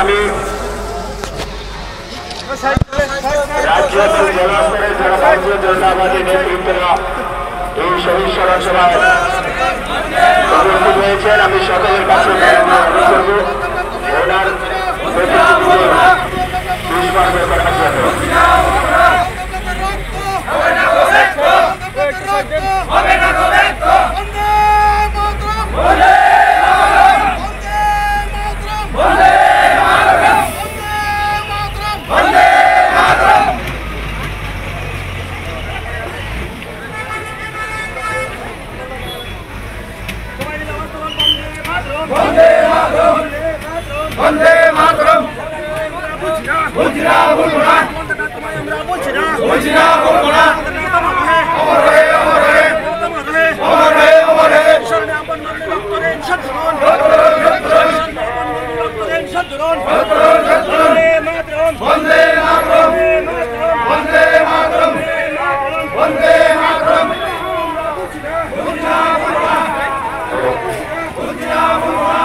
আমি রাজ্য এবং জেলা স্তরে যারা ভারতীয় জনতা পার্টির নেতৃত্বরা এই শহীদ স্মরণ সভায় উপস্থিত হয়েছেন, আমি সকলের কাছে অনুরোধ করব ওনার পুষ্পার্ঘ্য করার জন্য। वंदे मातरम बुझना बुलबुला बुझना बुलबुला अमर रहे अमर रहे अमर रहे अमर रहे वंदे मातरम वंदे मातरम वंदे मातरम बुझना बुलबुला बुझना बुलबुला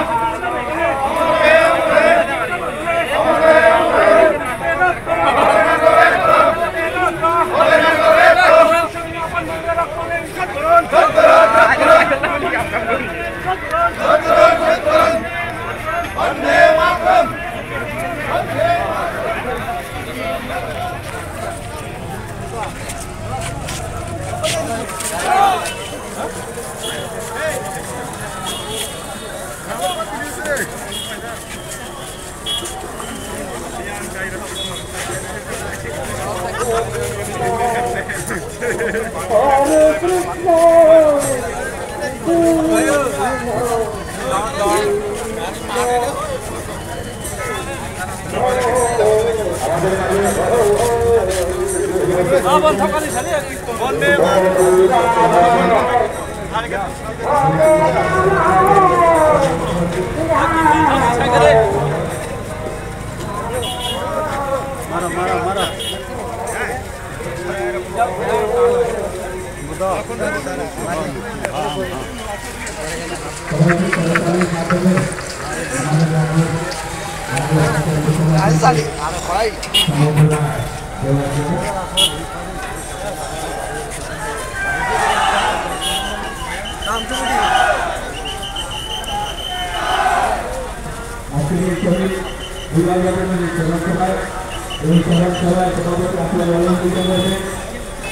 वंदे मातरम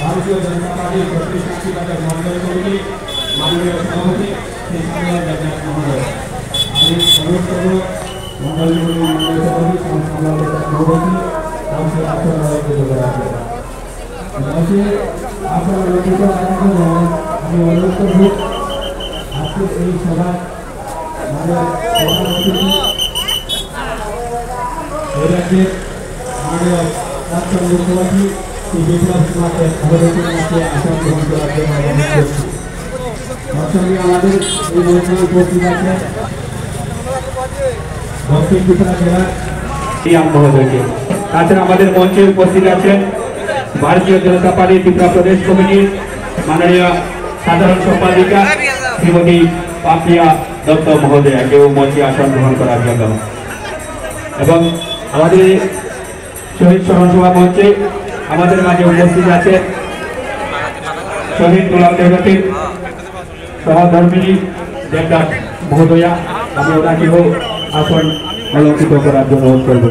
भारतीय जनता पार्टी प्रतिष्ठी मंडल कमिटी माननीय सभापति महोदय मंडल मुख्यमंत्री मंचे उपस्थित भारतीय जनता पार्टी त्रिपुरा प्रदेश कमिटी माननीय साधारण सम्पादिका श्रीमती पापिया दत्त महोदय के मंचे आसन ग्रहण करार शहीद स्मरण सभा मंचे माजे उपस्थित आছেন शहीद गोलाम देवतीर सहधर्मिणी देवदास महोदया আমি ওনাকেও আসন অলঙ্কৃত করার জন্য অনুরোধ করব।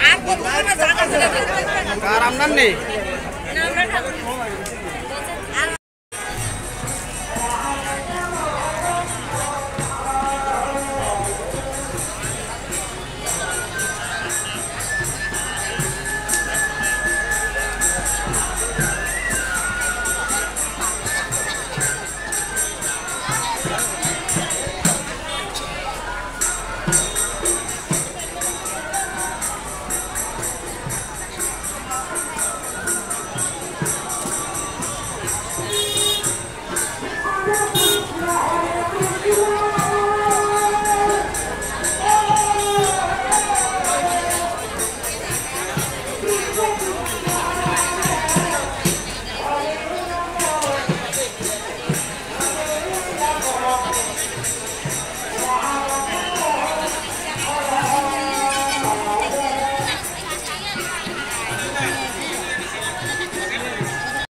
आप